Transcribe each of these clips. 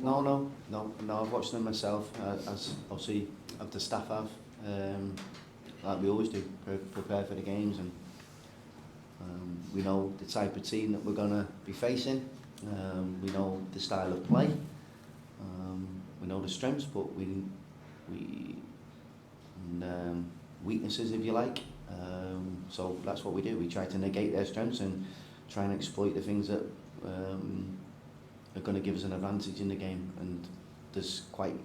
No. I've watched them myself, as obviously the staff have, like we always do, prepare for the games, and we know the type of team that we're going to be facing. We know the style of play. We know the strengths, but weaknesses, if you like. So that's what we do. We try to negate their strengths and try and exploit the things that are going to give us an advantage in the game. And there's quite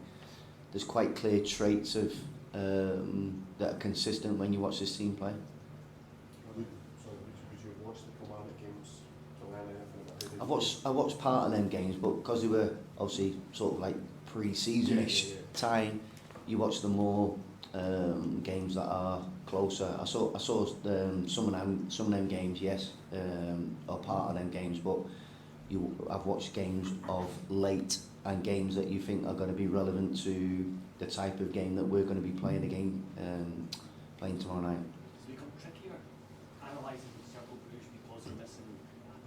clear traits of that are consistent when you watch this team play. Would you watch the Kilmarnock games to learn anything about it? I watched part of them games, but because they were obviously sort of like pre-season-ish time, you watch the more games that are closer. I saw some of them games, yes, or part of them games, but I've watched games of late and games that you think are going to be relevant to the type of game that we're going to be playing playing tomorrow night. Does it become trickier analysing Cercle Brugge because they're missing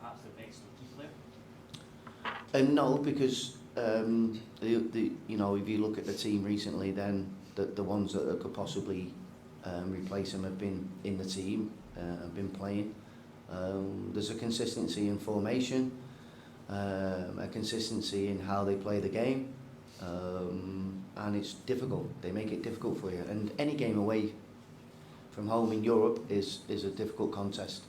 perhaps the best key player? No, because if you look at the team recently, then the ones that could possibly replace him have been in the team, have been playing. There's a consistency in formation, a consistency in how they play the game, and it's difficult. They make it difficult for you. And any game away from home in Europe is a difficult contest.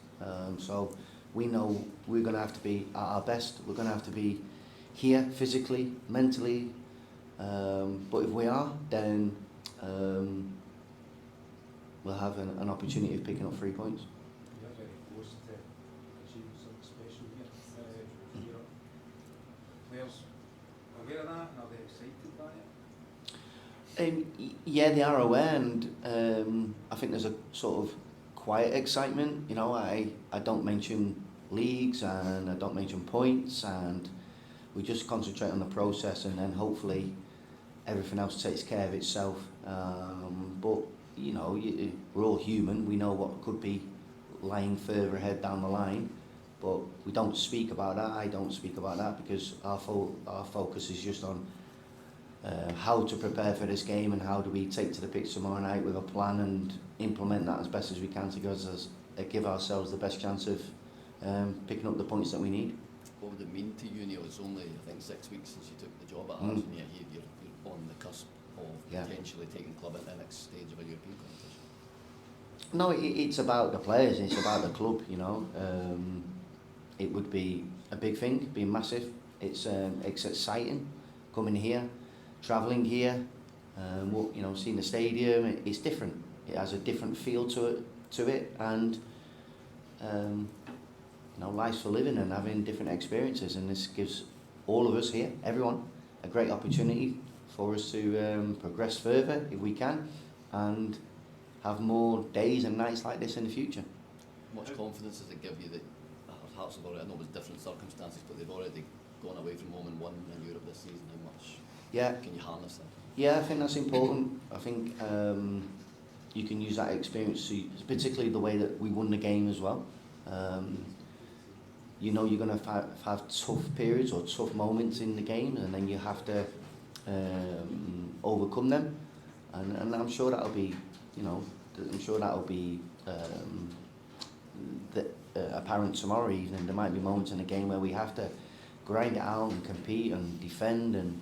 So we know we're going to have to be at our best. We're going to have to be here physically, mentally. But if we are, then we'll have an opportunity of picking up 3 points. You're very close to achieving something special here. Players aware of that, and are they excited by it? Yeah, they are aware, and I think there's a sort of quiet excitement. You know, I don't mention leagues and I don't mention points, and we just concentrate on the process, and then hopefully everything else takes care of itself. But you know, we're all human. We know what could be lying further ahead down the line, but we don't speak about that. I don't speak about that because our focus is just on how to prepare for this game and how do we take to the pitch tomorrow night with a plan and implement that as best as we can to give ourselves the best chance of picking up the points that we need. What would it mean to you, Neil? It's only, I think, 6 weeks since you took the job at Hearts, and yet you're on the cusp of potentially taking the club at the next stage of a European competition. No, it's about the players, it's about the club, you know. It would be a big thing, it'd be massive. It's exciting coming here, travelling here, seeing the stadium. It's different. It has a different feel to it, and life's for living and having different experiences, and this gives all of us here, everyone, a great opportunity for us to progress further if we can, and have more days and nights like this in the future. How much confidence does it give you that Hearts have already, I know it was different circumstances, but they've already gone away from home and won in Europe this season? How much can you harness that? Yeah, I think that's important. I think you can use that experience, particularly the way that we won the game as well. You know you're going to have tough periods or tough moments in the game, and then you have to overcome them. And I'm sure that'll be, apparent tomorrow evening. There might be moments in the game where we have to grind it out and compete and defend, and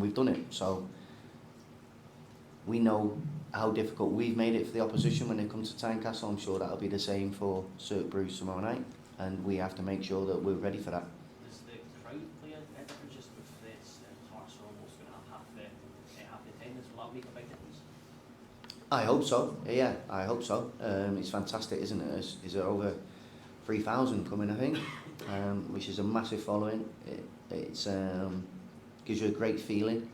we've done it. So we know how difficult we've made it for the opposition when they come to Tynecastle. I'm sure that'll be the same for Cercle Brugge tomorrow night, and we have to make sure that we're ready for that. Does the crowd play a difference just with this? Hearts are almost going to have half the attendance. Will that make a big difference? I hope so. Yeah, I hope so. It's fantastic, isn't it? Is there over 3,000 coming, I think, which is a massive following. It's gives you a great feeling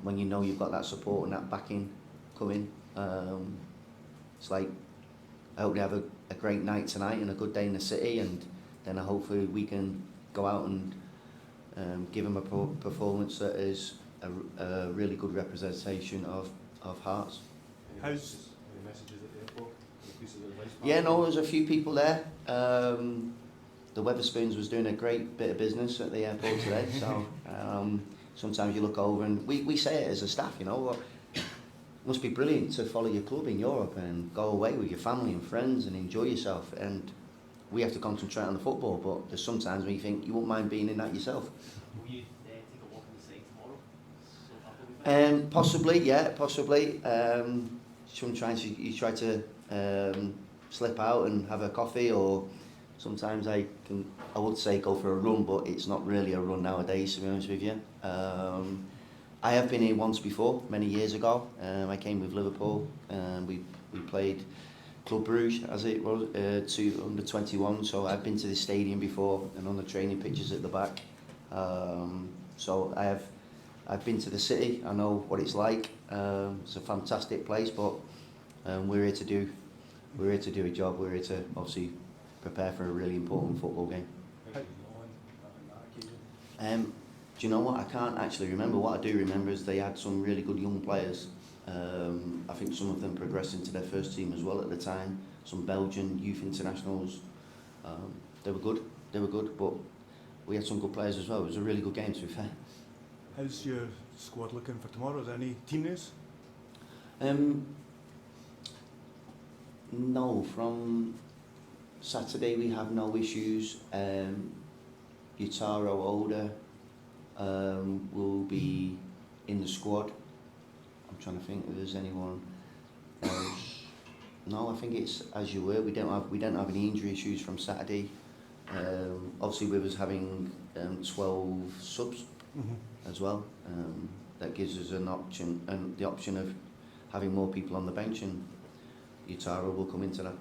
when you know you've got that support and that backing coming. It's like, I hope they have a great night tonight and a good day in the city, and then hopefully we can go out and give them a performance that is a really good representation of Hearts. Any messages at the airport? Yeah, no, there's a few people there. the Weatherspoons was doing a great bit of business at the airport today. So sometimes you look over and we say it as a staff, you know, well, it must be brilliant to follow your club in Europe and go away with your family and friends and enjoy yourself. And we have to concentrate on the football, but there's sometimes when you think you wouldn't mind being in that yourself. Will you take a walk on the site tomorrow? So that will be fine. Possibly, yeah, possibly. Sometimes you try to slip out and have a coffee, or sometimes I would say go for a run, but it's not really a run nowadays, to be honest with you. I have been here once before, many years ago. I came with Liverpool, and we played Cercle Brugge, as it was, to under 21. So I've been to the stadium before and on the training pitches at the back. So I've been to the city. I know what it's like. It's a fantastic place, but we're here to do a job. We're here to obviously prepare for a really important football game. Do you know what? I can't actually remember. What I do remember is they had some really good young players. I think some of them progressed into their first team as well at the time. Some Belgian youth internationals. They were good, but we had some good players as well. It was a really good game, to be fair. How's your squad looking for tomorrow? Is there any team news? No, from Saturday we have no issues. Yutaro Oda will be in the squad. I'm trying to think if there's anyone else. No, I think it's as you were. We don't have any injury issues from Saturday. Obviously, with us having 12 subs as well, that gives us an option, and the option of having more people on the bench, and Yutaro will come into that.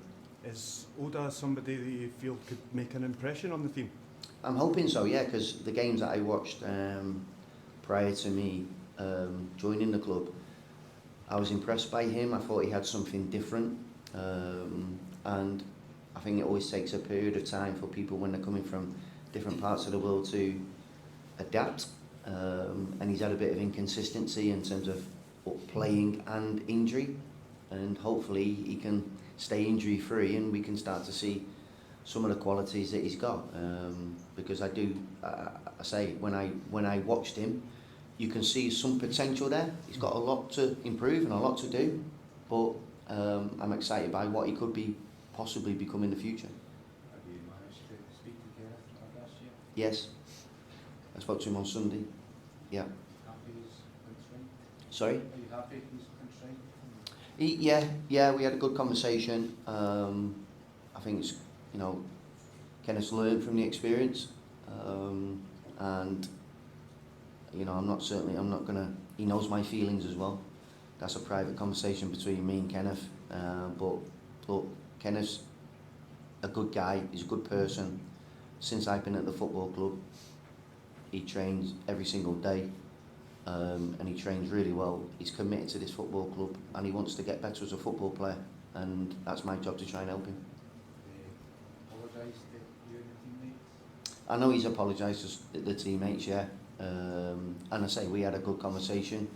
Is Oda somebody that you feel could make an impression on the team? I'm hoping so, yeah, because the games that I watched prior to me joining the club, I was impressed by him. I thought he had something different, and I think it always takes a period of time for people when they're coming from different parts of the world to adapt, and he's had a bit of inconsistency in terms of playing and injury, and hopefully he can stay injury free and we can start to see some of the qualities that he's got, because I say when I watched him, you can see some potential there. He's got a lot to improve and a lot to do, but I'm excited by what he could possibly become in the future. Have you managed to speak to Kenneth Vargas yet? Yes, I spoke to him on Sunday. Yeah. Happy he's constrained? Sorry? Are you happy he's constrained? Yeah, we had a good conversation. I think it's, you know, Kenneth's learned from the experience, and you know, he knows my feelings as well. That's a private conversation between me and Kenneth. But look, Kenneth's a good guy. He's a good person. Since I've been at the football club, he trains every single day, and he trains really well. He's committed to this football club, and he wants to get better as a football player, and that's my job to try and help him. Apologise to you and your teammates? I know he's apologised to the teammates, yeah. And I say we had a good conversation,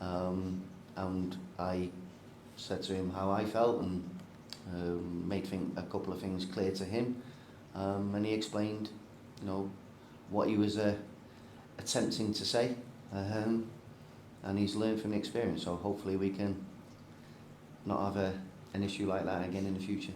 and I said to him how I felt, and made a couple of things clear to him, and he explained, you know, what he was attempting to say, and he's learned from the experience. So hopefully we can not have an issue like that again in the future.